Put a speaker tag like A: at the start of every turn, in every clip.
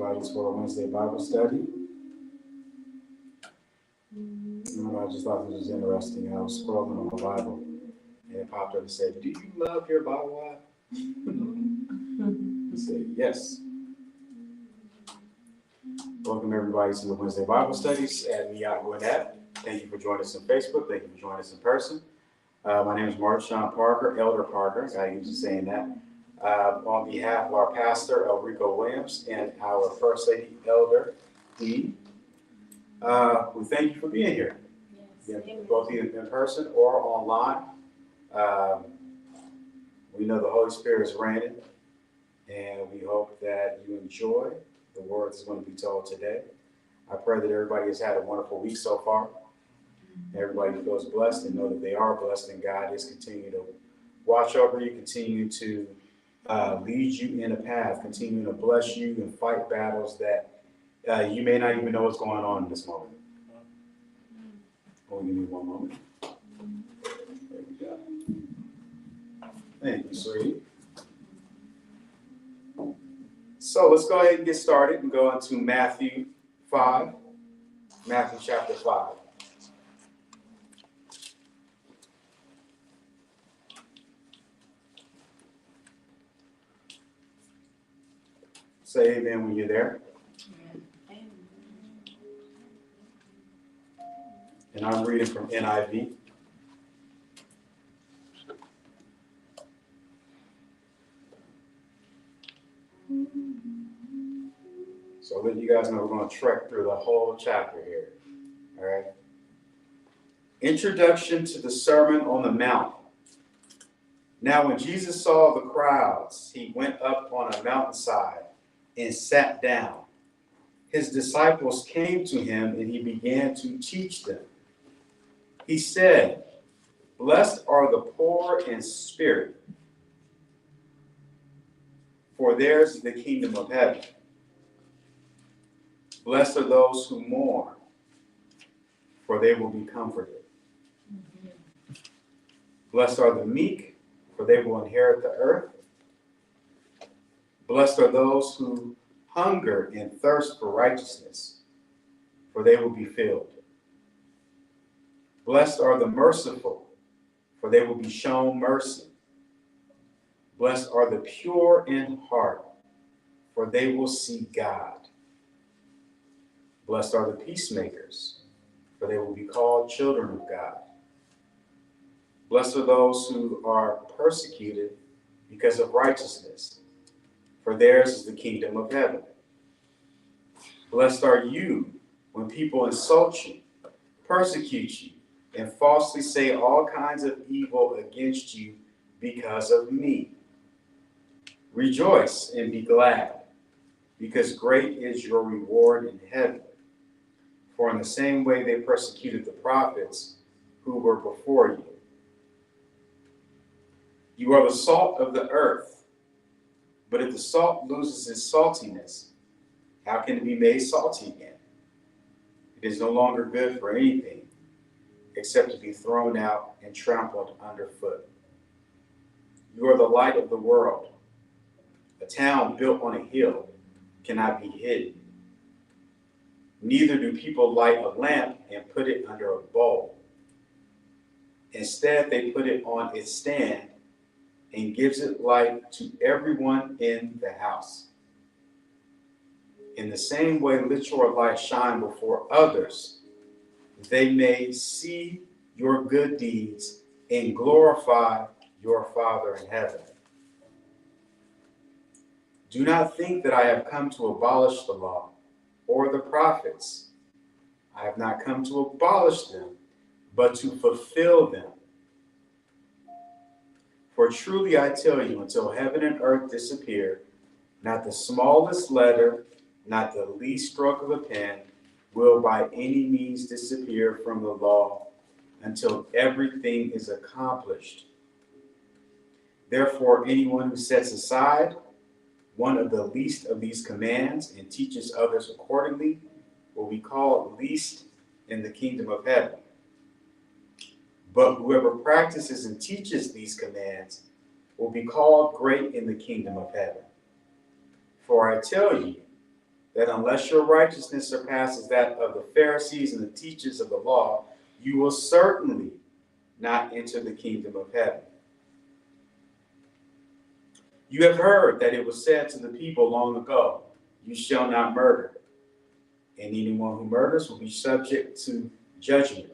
A: everybody to our Wednesday Bible study. I just thought this was interesting. I was scrolling on my Bible and it popped up and said, "Do you love your Bible app?" I said, "Yes." Welcome everybody to the Wednesday Bible studies at Miyat Gwinnett. Thank you for joining us on Facebook. Thank you for joining us in person. My name is Marshawn Parker, Elder Parker. I got used to saying that. On behalf of our pastor, Elrico Williams, and our First Lady, Elder Dee, we thank you for being here. Yes, both either in person or online. We know the Holy Spirit is reigning, and we hope that you enjoy the word that's going to be told today. I pray that everybody has had a wonderful week so far. Everybody feels blessed and know that they are blessed, and God is continuing to watch over you, continue to lead you in a path, continue to bless you and fight battles that you may not even know what's going on in this moment. Oh, give me one moment. There we go. Thank you, sweetie. So let's go ahead and get started and go into Matthew 5, Matthew chapter 5. Say amen when you're there. And I'm reading from NIV. So let you guys know we're going to trek through the whole chapter here. All right. Introduction to the Sermon on the Mount. Now, when Jesus saw the crowds, he went up on a mountainside and sat down. His disciples came to him and he began to teach them. He said, "Blessed are the poor in spirit, for theirs is the kingdom of heaven. Blessed are those who mourn, for they will be comforted. Blessed are the meek, for they will inherit the earth. Blessed are those who hunger and thirst for righteousness, for they will be filled. Blessed are the merciful, for they will be shown mercy. Blessed are the pure in heart, for they will see God. Blessed are the peacemakers, for they will be called children of God. Blessed are those who are persecuted because of righteousness, for theirs is the kingdom of heaven. Blessed are you when people insult you, persecute you, and falsely say all kinds of evil against you because of me. Rejoice and be glad, because great is your reward in heaven. For in the same way they persecuted the prophets who were before you. You are the salt of the earth, but if the salt loses its saltiness, how can it be made salty again? It is no longer good for anything except to be thrown out and trampled underfoot. You are the light of the world. A town built on a hill cannot be hidden. Neither do people light a lamp and put it under a bowl. Instead, they put it on its stand and gives it light to everyone in the house. In the same way, let your light shine before others. They may see your good deeds and glorify your Father in heaven. Do not think that I have come to abolish the law or the prophets. I have not come to abolish them, but to fulfill them. For truly I tell you, until heaven and earth disappear, not the smallest letter, not the least stroke of a pen, will by any means disappear from the law until everything is accomplished. Therefore, anyone who sets aside one of the least of these commands and teaches others accordingly will be called least in the kingdom of heaven. But whoever practices and teaches these commands will be called great in the kingdom of heaven. For I tell you that unless your righteousness surpasses that of the Pharisees and the teachers of the law, you will certainly not enter the kingdom of heaven. You have heard that it was said to the people long ago, you shall not murder, and anyone who murders will be subject to judgment.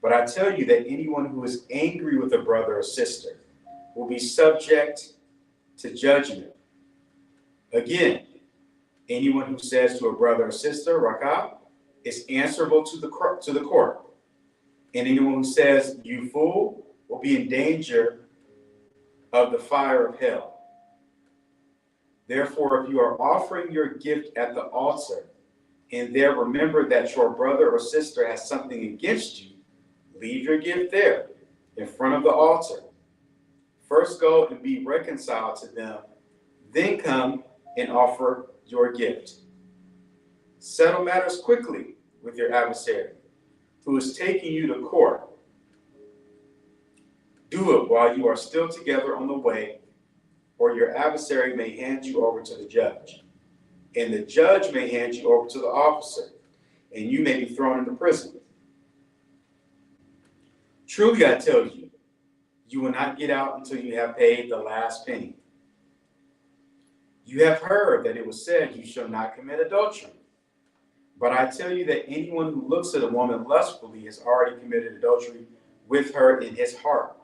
A: But I tell you that anyone who is angry with a brother or sister will be subject to judgment. Again, anyone who says to a brother or sister, Rakah, is answerable to the court. And anyone who says, you fool, will be in danger of the fire of hell. Therefore, if you are offering your gift at the altar, and there remember that your brother or sister has something against you, leave your gift there, in front of the altar. First go and be reconciled to them, then come and offer your gift. Settle matters quickly with your adversary, who is taking you to court. Do it while you are still together on the way, or your adversary may hand you over to the judge, and the judge may hand you over to the officer, and you may be thrown into prison. Truly, I tell you, you will not get out until you have paid the last penny. You have heard that it was said, you shall not commit adultery. But I tell you that anyone who looks at a woman lustfully has already committed adultery with her in his heart.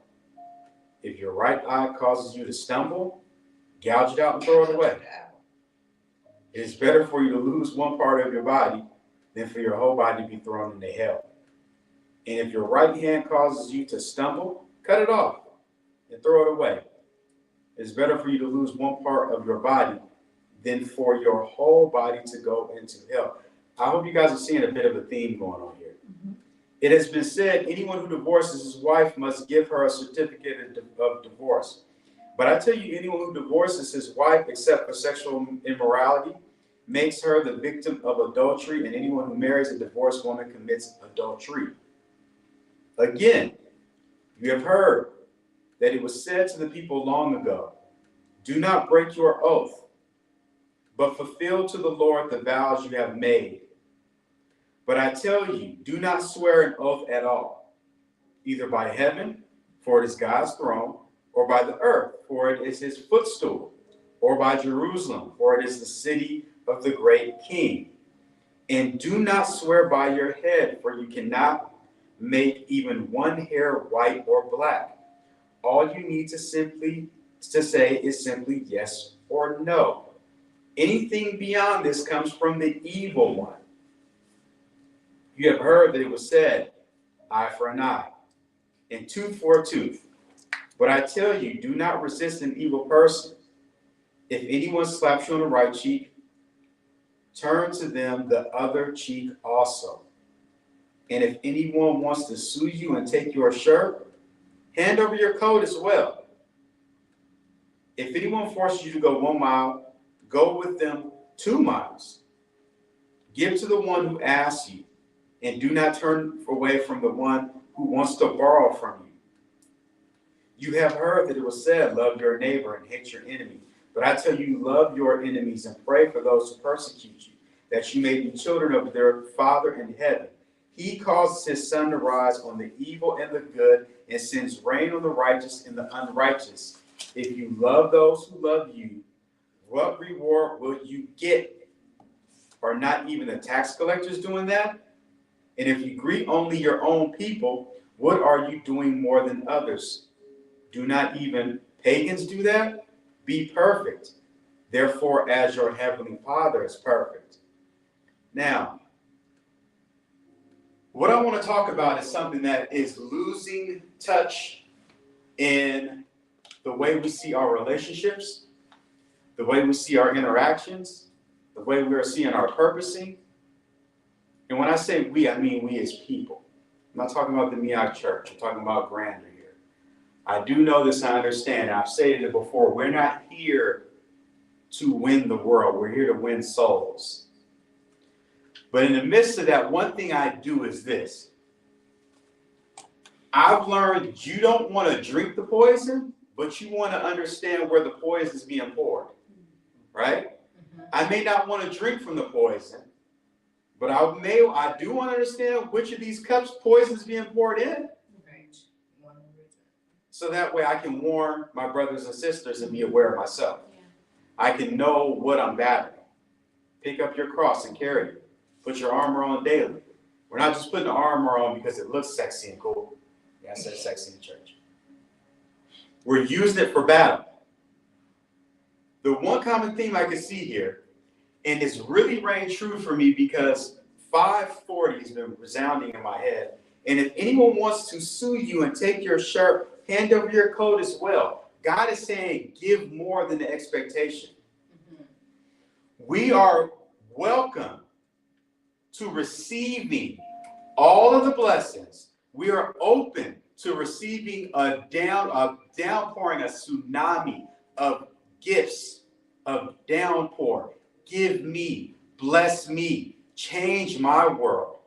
A: If your right eye causes you to stumble, gouge it out and throw it away. It is better for you to lose one part of your body than for your whole body to be thrown into hell. And if your right hand causes you to stumble, cut it off and throw it away. It is better for you to lose one part of your body than for your whole body to go into hell. I hope you guys are seeing a bit of a theme going on here. Mm-hmm. It has been said, anyone who divorces his wife must give her a certificate of divorce. But I tell you, anyone who divorces his wife except for sexual immorality makes her the victim of adultery, and anyone who marries a divorced woman commits adultery. Again, you have heard that it was said to the people long ago, do not break your oath, but fulfill to the Lord the vows you have made. But I tell you, do not swear an oath at all, either by heaven, for it is God's throne, or by the earth, for it is his footstool, or by Jerusalem, for it is the city of the great king. And do not swear by your head, for you cannot make even one hair white or black. All you need to say is simply yes or no. Anything beyond this comes from the evil one. You have heard that it was said, eye for an eye, and tooth for a tooth. But I tell you, do not resist an evil person. If anyone slaps you on the right cheek, turn to them the other cheek also. And if anyone wants to sue you and take your shirt, hand over your coat as well. If anyone forces you to go 1 mile, go with them 2 miles. Give to the one who asks you, and do not turn away from the one who wants to borrow from you. You have heard that it was said, love your neighbor and hate your enemy. But I tell you, love your enemies and pray for those who persecute you, that you may be children of their Father in heaven. He causes his sun to rise on the evil and the good, and sends rain on the righteous and the unrighteous. If you love those who love you, what reward will you get? Are not even the tax collectors doing that? And if you greet only your own people, what are you doing more than others? Do not even pagans do that? Be perfect, therefore, as your heavenly Father is perfect. Now, what I want to talk about is something that is losing touch in the way we see our relationships, the way we see our interactions, the way we are seeing our purposing. And when I say we, I mean we as people. I'm not talking about the Miag Church. I'm talking about grander here. I do know this, I understand. I've stated it before. We're not here to win the world. We're here to win souls. But in the midst of that, one thing I do is this. I've learned you don't want to drink the poison, but you want to understand where the poison is being poured. Right? I may not want to drink from the poison, but I do want to understand which of these cups poison is being poured in.
B: Right.
A: So that way I can warn my brothers and sisters and be aware of myself. Yeah. I can know what I'm battling. Pick up your cross and carry it. Put your armor on daily. We're not just putting the armor on because it looks sexy and cool. Yeah, I said sexy in church. We're using it for battle. The one common theme I can see here, and it's really rang true for me because 540 has been resounding in my head. And if anyone wants to sue you and take your shirt, hand over your coat as well. God is saying, give more than the expectation. We are welcome to receiving all of the blessings. We are open to receiving a downpouring, a tsunami of gifts, of downpour. Give me, bless me, change my world,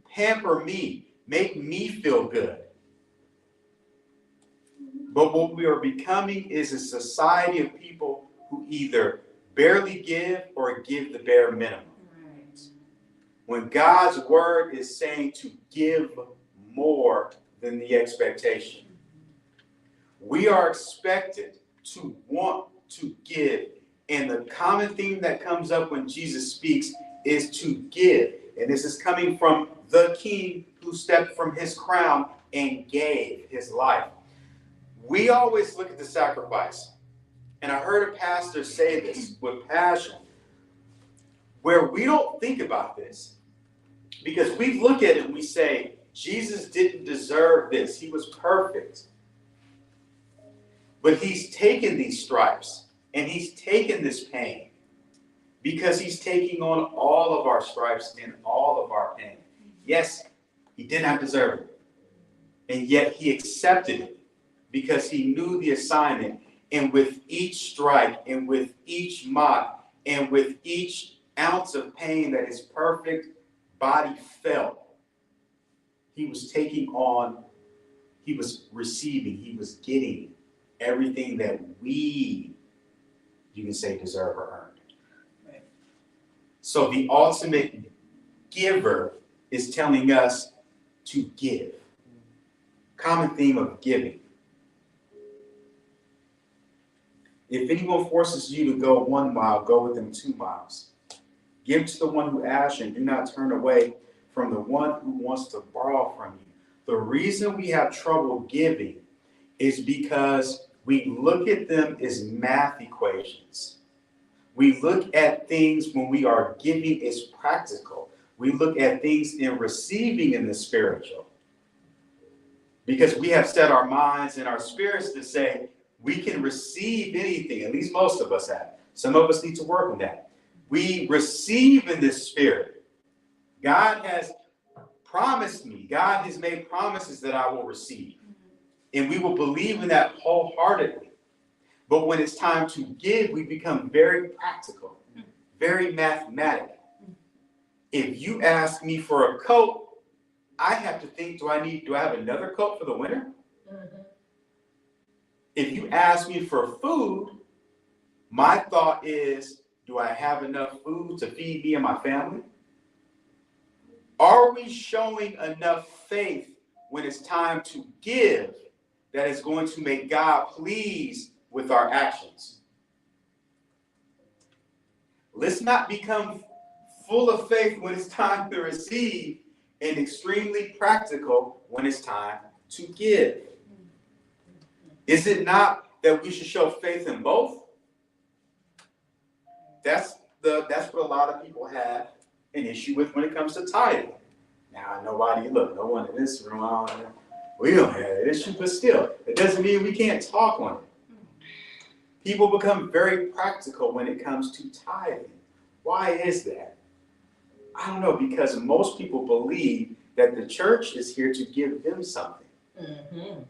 A: pamper me, make me feel good. But what we are becoming is a society of people who either barely give or give the bare minimum. Right. When God's word is saying to give more than the expectation, we are expected to want to give. And the common theme that comes up when Jesus speaks is to give. And this is coming from the king who stepped from his crown and gave his life. We always look at the sacrifice. And I heard a pastor say this with passion, where we don't think about this because we look at it and we say, Jesus didn't deserve this. He was perfect. But he's taken these stripes and he's taken this pain because he's taking on all of our stripes and all of our pain. Yes, he did not deserve it. And yet he accepted it because he knew the assignment. And with each strike and with each mock and with each ounce of pain that his perfect body felt, he was taking on, he was receiving, he was getting everything that we, you can say, deserve or earned. Right. So the ultimate giver is telling us to give. Common theme of giving. If anyone forces you to go 1 mile, go with them 2 miles. Give to the one who asks and do not turn away from the one who wants to borrow from you. The reason we have trouble giving is because we look at them as math equations. We look at things when we are giving as practical. We look at things in receiving in the spiritual. Because we have set our minds and our spirits to say, we can receive anything, at least most of us have. Some of us need to work on that. We receive in this spirit. God has promised me, God has made promises that I will receive. And we will believe in that wholeheartedly. But when it's time to give, we become very practical, very mathematical. If you ask me for a coat, I have to think, do I have another coat for the winter? Mm-hmm. If you ask me for food, my thought is, do I have enough food to feed me and my family? Are we showing enough faith when it's time to give that is going to make God pleased with our actions? Let's not become full of faith when it's time to receive and extremely practical when it's time to give. Is it not that we should show faith in both? That's what a lot of people have an issue with when it comes to tithing. Now, no one in this room, we don't have an issue, but still, it doesn't mean we can't talk on it. People become very practical when it comes to tithing. Why is that? I don't know, because most people believe that the church is here to give them something. Mm-hmm.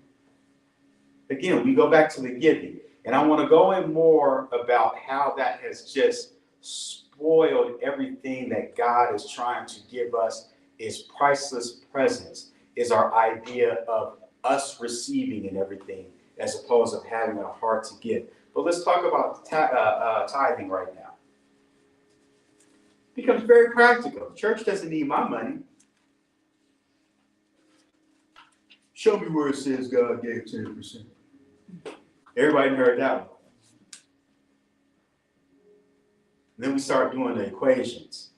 A: Again, we go back to the giving, and I want to go in more about how that has just spoiled everything that God is trying to give us. Is priceless presence, is our idea of us receiving and everything, as opposed to having a heart to give. But let's talk about tithing right now. becomes very practical. Church doesn't need my money. Show me where it says God gave 10%. Everybody heard that one. And then we start doing the equations.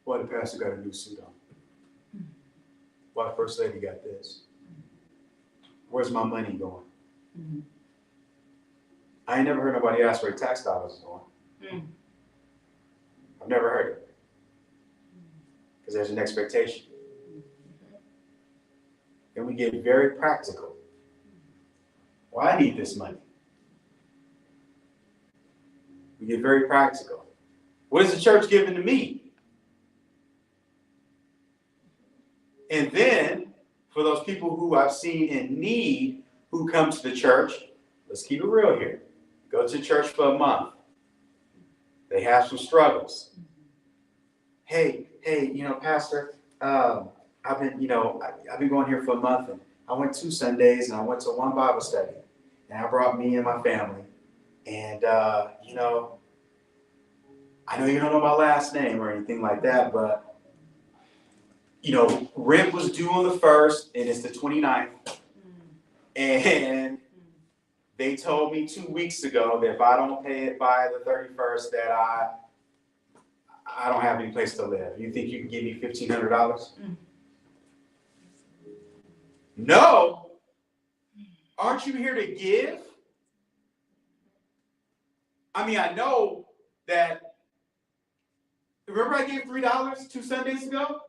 A: Why the pastor got a new suit on? Why the first lady got this? Where's my money going? Mm-hmm. I ain't never heard nobody ask where tax dollars is going. Mm. I've never heard it. Because there's an expectation. And we get very practical. Well, I need this money. We get very practical. What is the church giving to me? And then, for those people who I've seen in need who come to the church, let's keep it real here. Go to church for a month. They have some struggles. Hey, Pastor, I've been going here for a month, and I went 2 Sundays, and I went to 1 Bible study, and I brought me and my family, and I know you don't know my last name or anything like that, but rent was due on the 1st, and it's the 29th, and they told me 2 weeks ago that if I don't pay it by the 31st, that I don't have any place to live. You think you can give me $1,500? Mm. No. Aren't you here to give? I mean, I know that. Remember I gave $3 2 Sundays ago?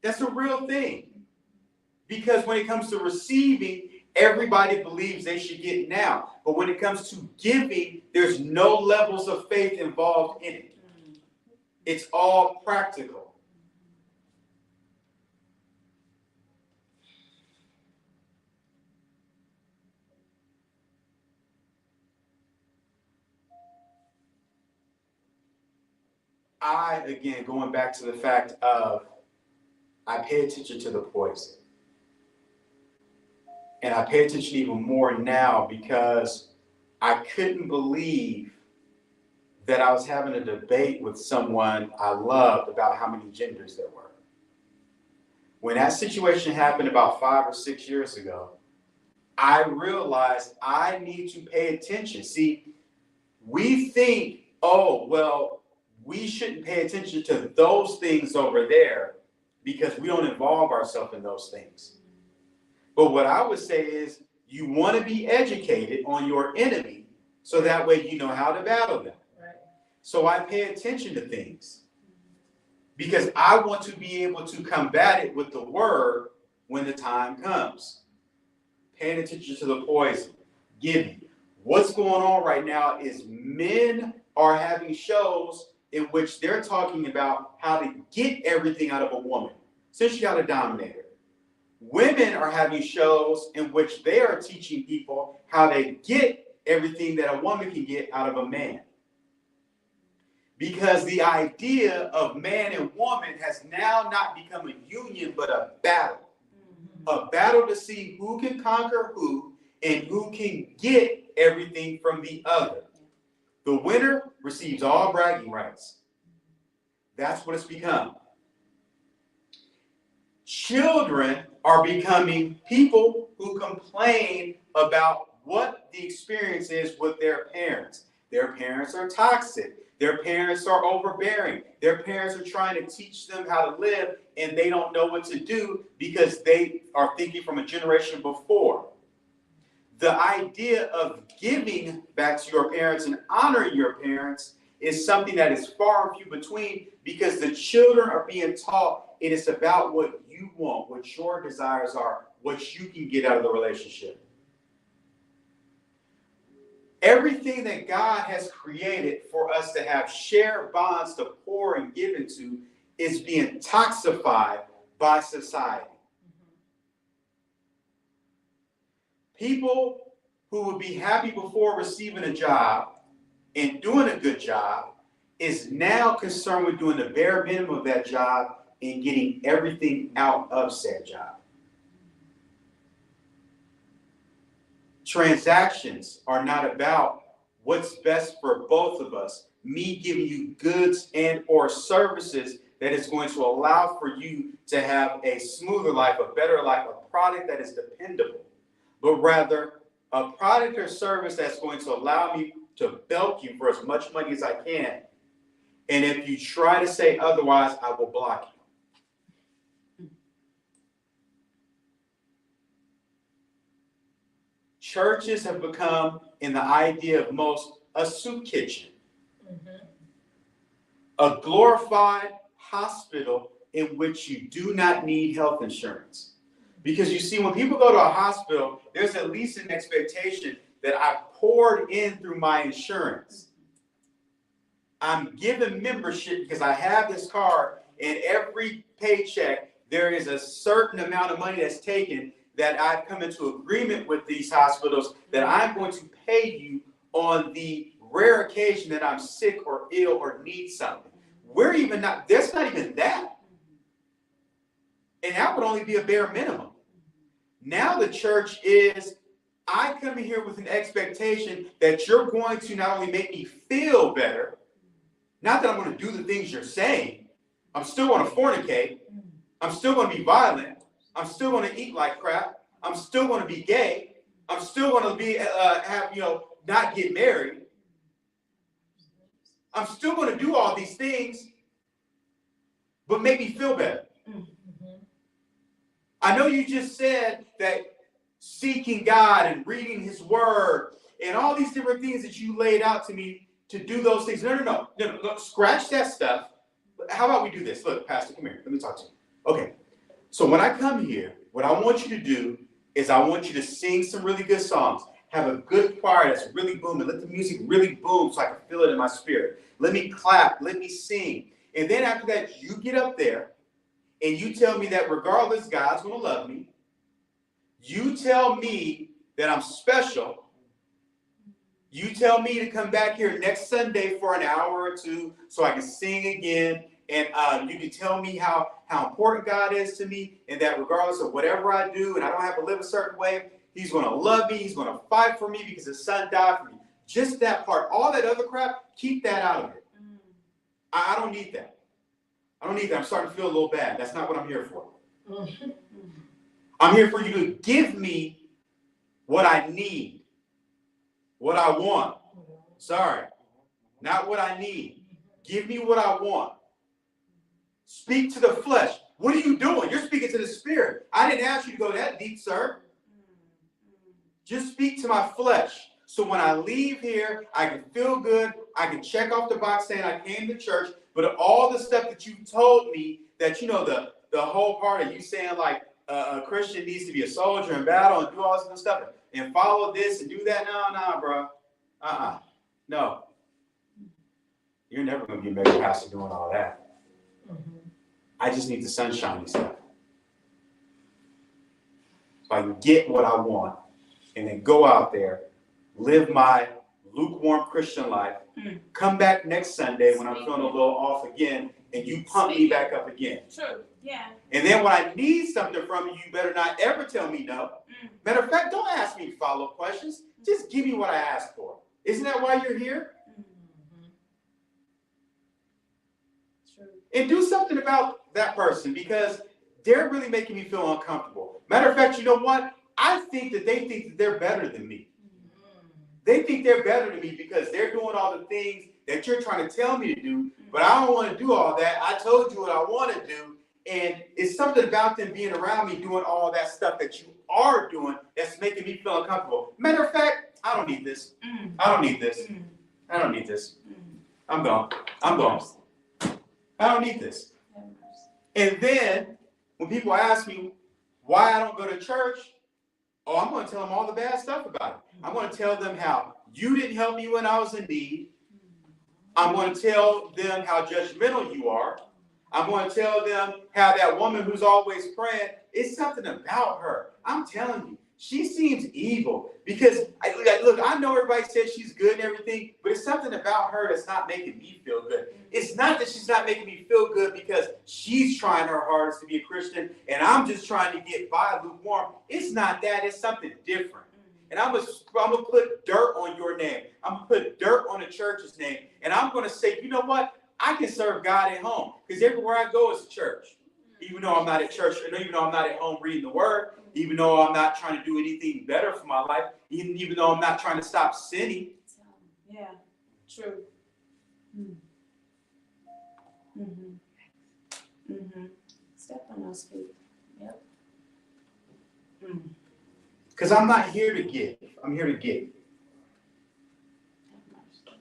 A: That's a real thing. Because when it comes to receiving, everybody believes they should get now. But when it comes to giving, there's no levels of faith involved in it. It's all practical. Again, going back to the fact of, I pay attention to the poison. And I pay attention even more now because I couldn't believe that I was having a debate with someone I loved about how many genders there were. When that situation happened about 5 or 6 years ago, I realized I need to pay attention. See, we think, we shouldn't pay attention to those things over there because we don't involve ourselves in those things. But what I would say is you want to be educated on your enemy so that way you know how to battle them. Right. So I pay attention to things because I want to be able to combat it with the word when the time comes. Paying attention to the poison, giving. What's going on right now is men are having shows in which they're talking about how to get everything out of a woman. Since you got to dominate her. Women are having shows in which they are teaching people how to get everything that a woman can get out of a man. Because the idea of man and woman has now not become a union, but a battle. A battle to see who can conquer who and who can get everything from the other. The winner receives all bragging rights. That's what it's become. Children are becoming people who complain about what the experience is with their parents. Their parents are toxic. Their parents are overbearing. Their parents are trying to teach them how to live, and they don't know what to do because they are thinking from a generation before. The idea of giving back to your parents and honoring your parents is something that is far and few between because the children are being taught it is about what you want, what your desires are, what you can get out of the relationship. Everything that God has created for us to have shared bonds to pour and give into is being toxified by society. People who would be happy before receiving a job and doing a good job is now concerned with doing the bare minimum of that job and getting everything out of said job. Transactions are not about what's best for both of us. Me giving you goods and or services that is going to allow for you to have a smoother life, a better life, a product that is dependable, but rather a product or service that's going to allow me to bilk you for as much money as I can. And if you try to say otherwise, I will block you. Churches have become, in the idea of most, a soup kitchen. A glorified hospital in which you do not need health insurance. Because you see, when people go to a hospital, there's at least an expectation that I've poured in through my insurance. I'm given membership because I have this card, and every paycheck, there is a certain amount of money that's taken that I've come into agreement with these hospitals that I'm going to pay you on the rare occasion that I'm sick or ill or need something. We're even not, there's not even that. And that would only be a bare minimum. Now the church is, I come in here with an expectation that you're going to not only make me feel better, not that I'm going to do the things you're saying. I'm still going to fornicate. I'm still going to be violent. I'm still going to eat like crap. I'm still going to be gay. I'm still going to be not get married. I'm still going to do all these things, but make me feel better. I know you just said that seeking God and reading his word and all these different things that you laid out to me to do those things. No. Scratch that stuff. How about we do this? Look, Pastor, come here. Let me talk to you. Okay. So when I come here, what I want you to do is I want you to sing some really good songs. Have a good choir that's really booming. Let the music really boom so I can feel it in my spirit. Let me clap. Let me sing. And then after that, you get up there and you tell me that regardless, God's going to love me. You tell me that I'm special. You tell me to come back here next Sunday for an hour or two so I can sing again. And you can tell me how important God is to me, and that regardless of whatever I do and I don't have to live a certain way, he's going to love me. He's going to fight for me because his son died for me. Just that part. All that other crap, keep that out of it. I don't need that. I don't need that. I'm starting to feel a little bad. That's not what I'm here for. I'm here for you to give me what I need, what I want. Sorry, not what I need. Give me what I want. Speak to the flesh. What are you doing? You're speaking to the spirit. I didn't ask you to go that deep, sir. Just speak to my flesh. So when I leave here, I can feel good. I can check off the box saying I came to church. But all the stuff that you told me, that, the whole part of you saying like a Christian needs to be a soldier in battle and do all this good stuff and follow this and do that. No, bro. No. You're never going to be a mega pastor doing all that. I just need the sunshiny stuff. So I can get what I want and then go out there, live my lukewarm Christian life, come back next Sunday when I'm feeling a little off again, and you pump me back up again.
B: True, yeah.
A: And then when I need something from you, you better not ever tell me no. Matter of fact, don't ask me follow-up questions. Just give me what I asked for. Isn't that why you're here?
B: True.
A: And do something about that person, because they're really making me feel uncomfortable. Matter of fact, you know what? I think that they think that they're better than me. They think they're better than me because they're doing all the things that you're trying to tell me to do, but I don't want to do all that. I told you what I want to do, and it's something about them being around me doing all that stuff that you are doing that's making me feel uncomfortable. Matter of fact, I don't need this. I don't need this. I don't need this. I'm gone. I'm gone. I don't need this. And then when people ask me why I don't go to church, I'm going to tell them all the bad stuff about it. I'm going to tell them how you didn't help me when I was in need. I'm going to tell them how judgmental you are. I'm going to tell them how that woman who's always praying, it's something about her. I'm telling you, she seems evil because, I know everybody says she's good and everything, but it's something about her that's not making me feel good. It's not that she's not making me feel good because she's trying her hardest to be a Christian and I'm just trying to get by lukewarm. It's not that. It's something different. and I'm gonna put dirt on your name. I'm gonna put dirt on the church's name, and I'm gonna say, you know what? I can serve God at home because everywhere I go is a church. Even though I'm not at church, even though I'm not at home reading the word, even though I'm not trying to do anything better for my life, even though I'm not trying to stop sinning.
B: Yeah, true. Mm-hmm. Mm-hmm. Step on those feet. Yep.
A: Because I'm not here to give. I'm here to give.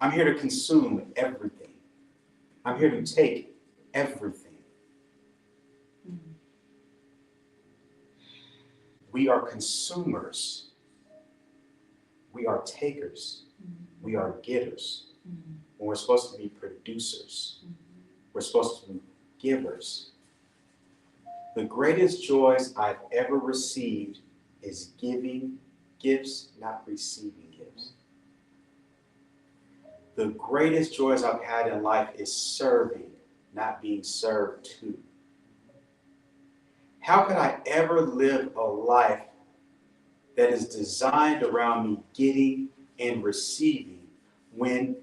A: I'm here to consume everything. I'm here to take everything. We are consumers. We are takers. We are getters. When we're supposed to be producers. We're supposed to be givers. The greatest joys I've ever received is giving gifts, not receiving gifts. The greatest joys I've had in life is serving, not being served to. How could I ever live a life that is designed around me getting and receiving when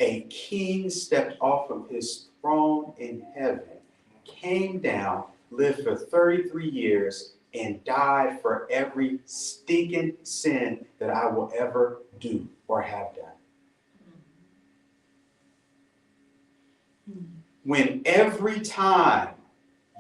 A: a king stepped off of his throne in heaven, came down, lived for 33 years, and died for every stinking sin that I will ever do or have done? When every time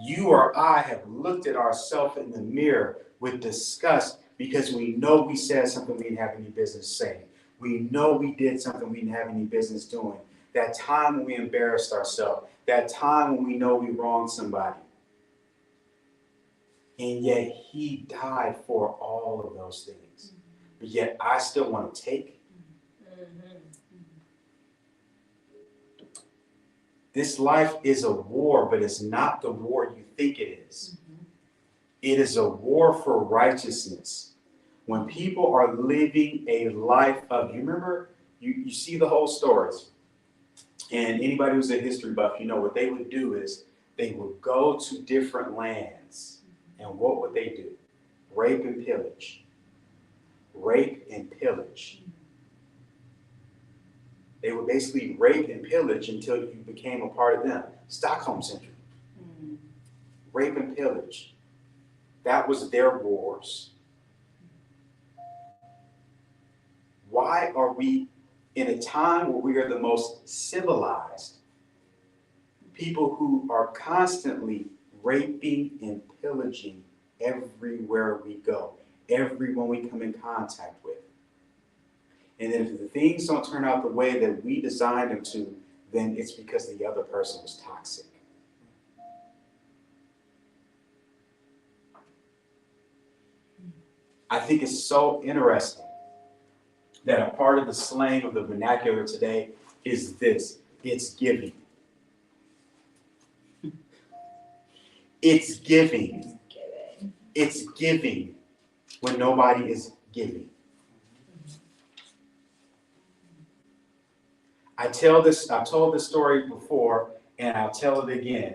A: you or I have looked at ourselves in the mirror with disgust because we know we said something we didn't have any business saying. We know we did something we didn't have any business doing. That time when we embarrassed ourselves. That time when we know we wronged somebody. And yet he died for all of those things. But yet I still want to take. This life is a war, but it's not the war you think it is. It is a war for righteousness. When people are living a life of, you remember, you see the whole stories. And anybody who's a history buff, you know what they would do is they would go to different lands. And what would they do? Rape and pillage. Rape and pillage. They would basically rape and pillage until you became a part of them. Stockholm Syndrome. Rape and pillage. That was their wars. Why are we in a time where we are the most civilized people who are constantly raping and pillaging everywhere we go, everyone we come in contact with? And then if the things don't turn out the way that we designed them to, then it's because the other person was toxic. I think it's so interesting that a part of the slang of the vernacular today is this: it's giving. It's giving. It's giving when nobody is giving. I've told this story before, and I'll tell it again,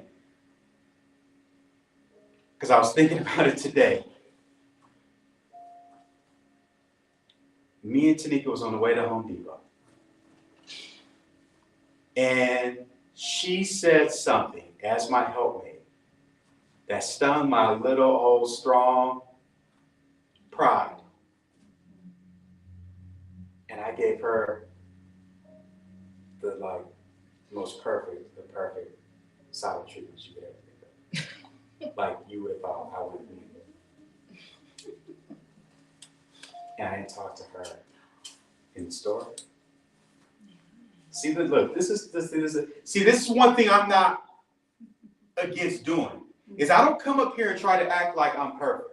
A: because I was thinking about it today. Me and Tanika was on the way to Home Depot, and she said something as my helpmate that stung my little old strong pride, and I gave her the the perfect solid treatment you could ever think of. Like you would have thought I would need it. And I didn't talk to her in the store. See, this is one thing I'm not against doing, is I don't come up here and try to act like I'm perfect.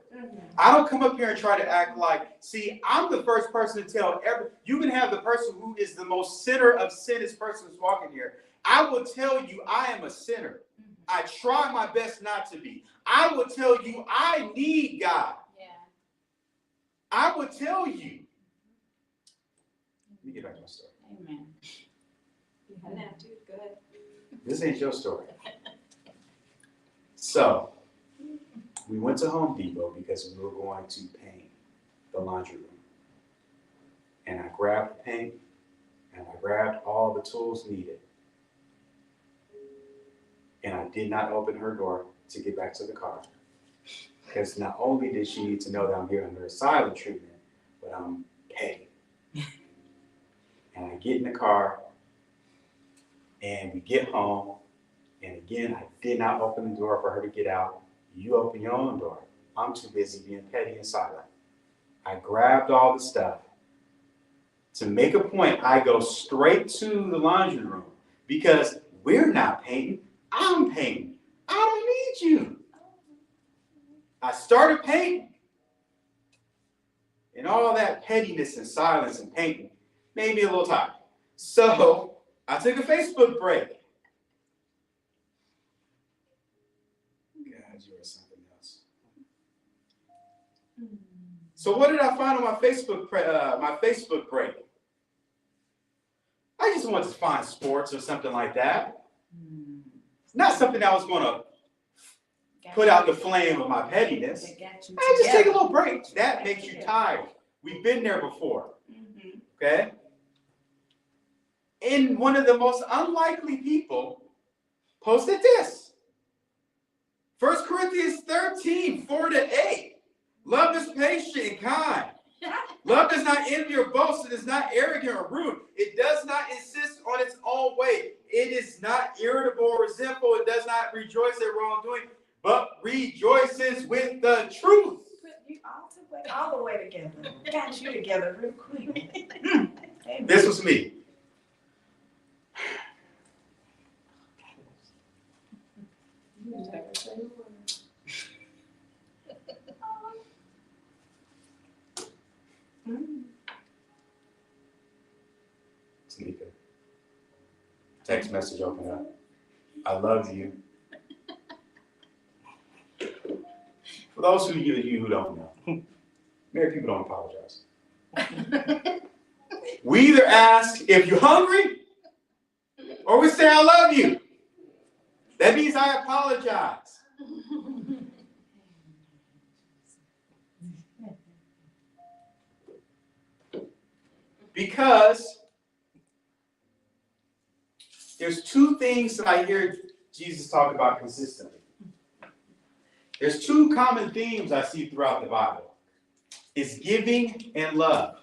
A: I don't come up here and try to act like, see, I'm the first person to tell you can have the person who is the most sinner of sinners person who's walking here. I will tell you I am a sinner. I try my best not to be. I will tell you I need God.
B: Yeah.
A: I will tell you. Let me get back to my story.
B: Amen. No, dude, go ahead.
A: This ain't your story. So, we went to Home Depot because we were going to paint the laundry room. and I grabbed the paint, and I grabbed all the tools needed. And I did not open her door to get back to the car. Because not only did she need to know that I'm here under a silent treatment, but I'm petty. And I get in the car, and we get home, and again, I did not open the door for her to get out. You open your own door. I'm too busy being petty and silent. I grabbed all the stuff. To make a point, I go straight to the laundry room because we're not painting. I'm painting. I don't need you. I started painting. And all that pettiness and silence and painting made me a little tired. So I took a Facebook break. God, you are something else. So what did I find on my Facebook break? I just wanted to find sports or something like that. Not something that was going to put out the flame of my pettiness. I just take a little break. That makes you tired. We've been there before. Okay? And one of the most unlikely people posted this. 1 Corinthians 13, 4-8. Love is patient and kind. Love does not envy or boast. It is not arrogant or rude. It does not insist on its own way. It is not irritable or resentful. It does not rejoice at wrongdoing, but rejoices with the truth.
B: You all the way together. Got you together real quick.
A: This was me. Tanika, text message open up. I love you. For those of you who don't know, married people don't apologize. We either ask if you're hungry or we say I love you. That means I apologize. Because there's two things that I hear Jesus talk about consistently. There's two common themes I see throughout the Bible. It's giving and love.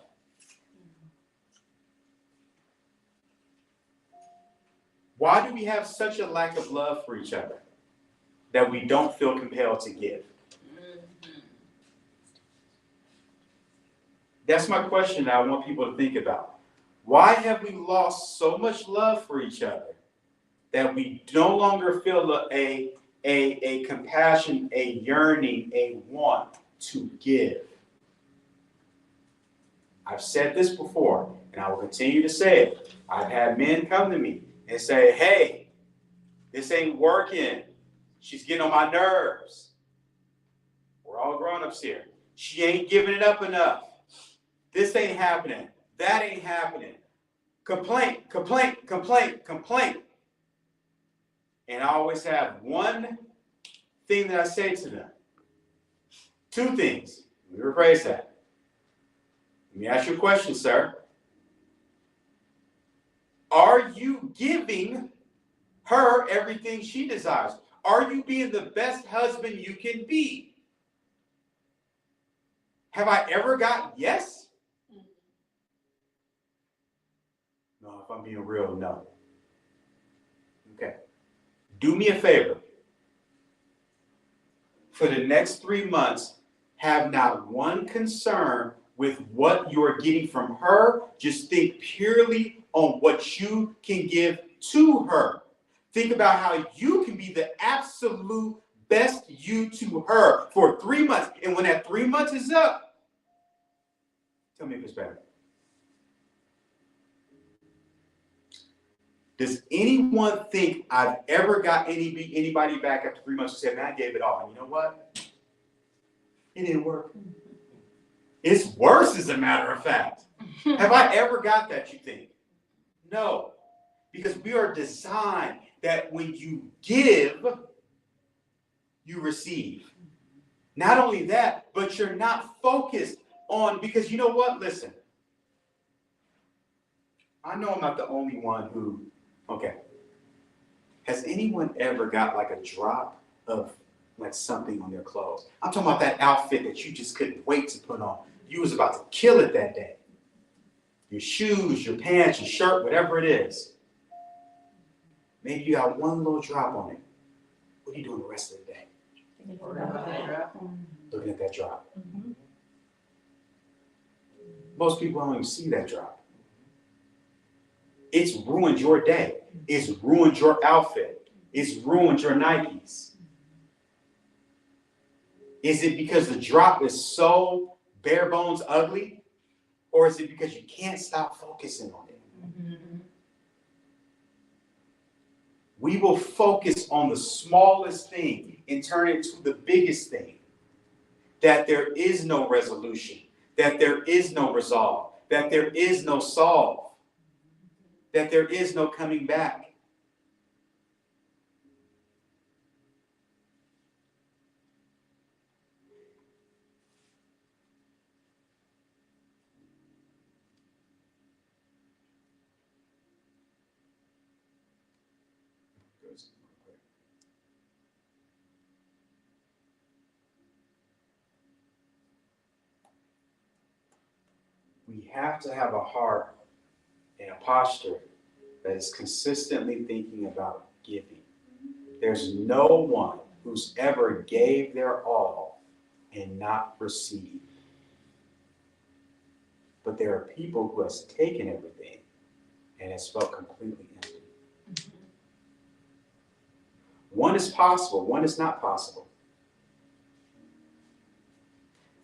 A: Why do we have such a lack of love for each other that we don't feel compelled to give? That's my question that I want people to think about. Why have we lost so much love for each other that we no longer feel a compassion, a yearning, a want to give? I've said this before, and I will continue to say it. I've had men come to me and say, hey, this ain't working. She's getting on my nerves. We're all grown-ups here. She ain't giving it up enough. This ain't happening. That ain't happening. Complaint, complaint, complaint, complaint. And I always have one thing that I say to them. Two things. Let me rephrase that. Let me ask you a question, sir. Are you giving her everything she desires? Are you being the best husband you can be? Have I ever got yes? No, if I'm being real, no. Okay. Do me a favor. For the next 3 months, have not one concern with what you are getting from her. Just think purely on what you can give to her. Think about how you can be the absolute best you to her for 3 months. And when that 3 months is up, tell me if it's better. Does anyone think I've ever got anybody back after 3 months who said, man, I gave it all. And you know what? It didn't work. It's worse, as a matter of fact. Have I ever got that, you think? No. Because we are designed that when you give, you receive. Not only that, but you're not focused on, because you know what? Listen. I know I'm not the only one who, okay. Has anyone ever got like a drop of like something on their clothes? I'm talking about that outfit that you just couldn't wait to put on. You was about to kill it that day. Your shoes, your pants, your shirt, whatever it is. Maybe you got one little drop on it. What are you doing the rest of the day? Looking at that drop. Most people don't even see that drop. It's ruined your day. It's ruined your outfit. It's ruined your Nikes. Is it because the drop is so bare bones ugly? Or is it because you can't stop focusing on it? We will focus on the smallest thing and turn it to the biggest thing. That there is no resolution. That there is no resolve. That there is no solve. That there is no coming back. We have to have a heart and a posture that is consistently thinking about giving. There's no one who's ever gave their all and not received. But there are people who has taken everything and has felt completely empty. One is possible, one is not possible.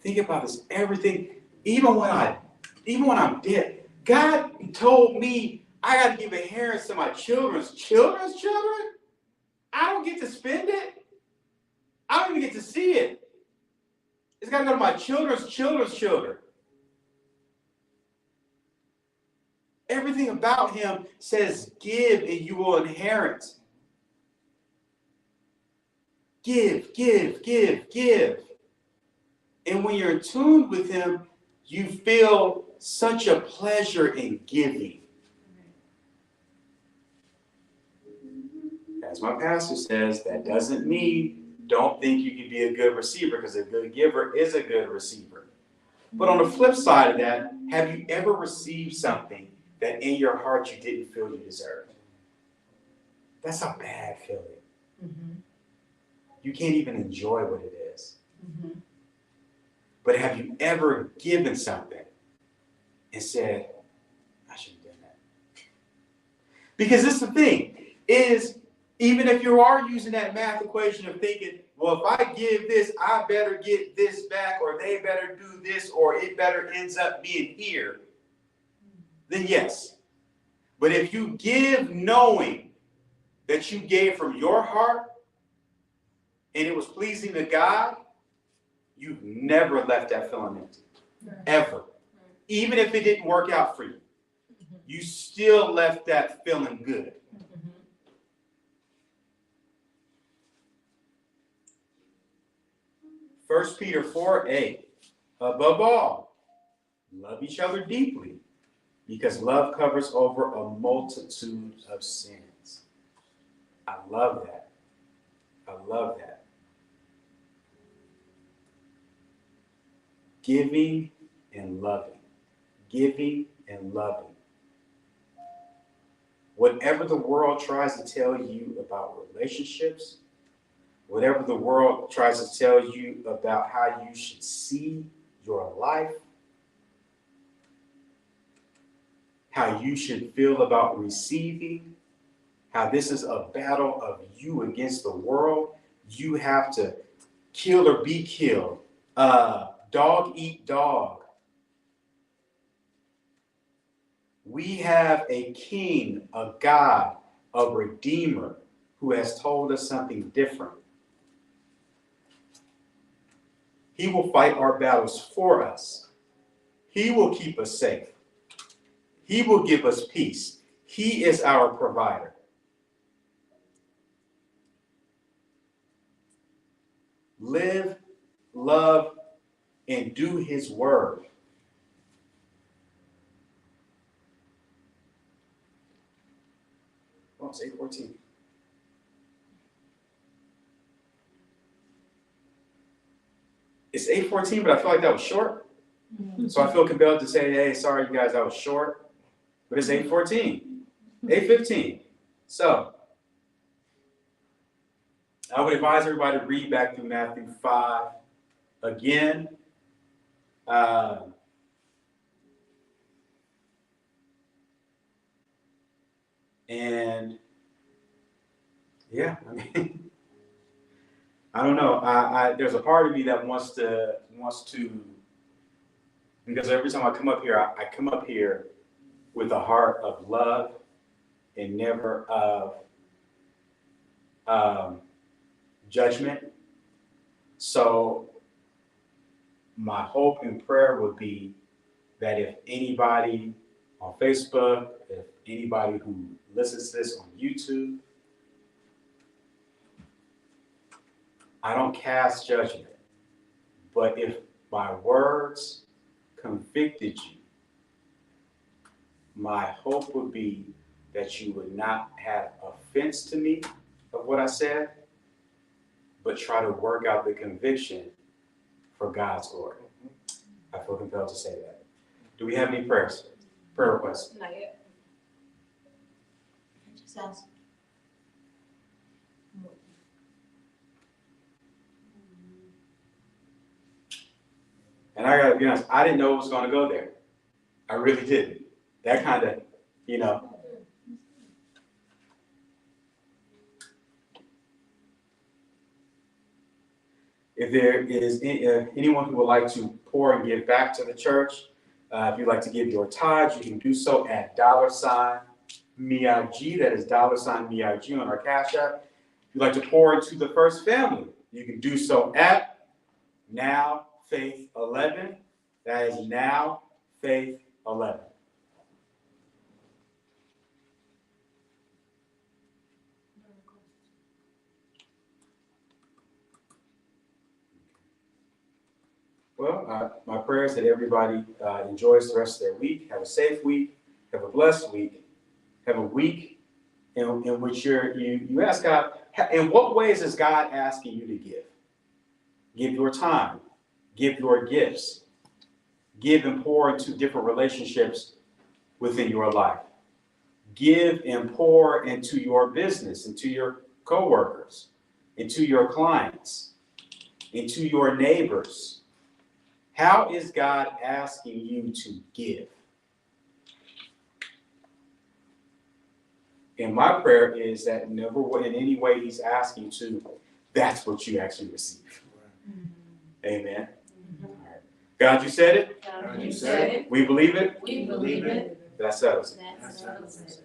A: Think about this. Everything, even when I'm dead, God told me I got to give inheritance to my children's children. I don't get to spend it. I don't even get to see it. It's got to go to my children's children. Everything about him says give and you will inherit. Give. And when you're in tune with him, you feel such a pleasure in giving. As my pastor says, that doesn't mean don't think you can be a good receiver, because a good giver is a good receiver. But on the flip side of that, have you ever received something that in your heart you didn't feel you deserved? That's a bad feeling. You can't even enjoy what it is. But have you ever given something and said, I shouldn't have done that? Because this is the thing, is even if you are using that math equation of thinking, well, if I give this, I better get this back, or they better do this, or it better ends up being here, then yes. But if you give knowing that you gave from your heart and it was pleasing to God, you've never left that feeling empty. Ever. Even if it didn't work out for you, you still left that feeling good. 1 Peter 4:8. Above all, love each other deeply, because love covers over a multitude of sins. I love that. Giving and loving. Whatever the world tries to tell you about relationships, whatever the world tries to tell you about how you should see your life, how you should feel about receiving, how this is a battle of you against the world, you have to kill or be killed, dog eat dog. We have a king, a God, a redeemer who has told us something different. He will fight our battles for us. He will keep us safe. He will give us peace. He is our provider. Live, love, and do his word. Oh, it's 8:14. It's 8:14, but I feel like that was short. So I feel compelled to say, hey, sorry, you guys, that was short. But it's 8:14, 8:15. So I would advise everybody to read back through Matthew 5 again. And yeah, I mean, I don't know. There's a part of me that wants to, because every time I come up here, I come up here with a heart of love and never of judgment. So my hope and prayer would be that if anybody on Facebook, if anybody who listens to this on YouTube, I don't cast judgment, but if my words convicted you, my hope would be that you would not have offense to me of what I said, but try to work out the conviction for God's glory. I feel compelled to say that. Do we have any prayer requests?
B: Not yet.
C: Just ask.
A: And I gotta be honest, I didn't know it was gonna go there. I really didn't. That kind of, you know. If there is anyone who would like to pour and give back to the church, if you'd like to give your tithes, you can do so at $MIG. That is $MIG on our Cash App. If you'd like to pour into the First Family, you can do so at Now Faith 11. That is Now Faith 11. Well, my prayer is that everybody enjoys the rest of their week. Have a safe week. Have a blessed week. Have a week in which you ask God, in what ways is God asking you to give? Give your time. Give your gifts. Give and pour into different relationships within your life. Give and pour into your business, into your coworkers, into your clients, into your neighbors. How is God asking you to give? And my prayer is that never in any way he's asking you to, that's what you actually receive. Amen. All right. God, you said it.
C: God, you said it.
A: We believe it.
C: We believe it.
A: That settles it.
C: That settles it.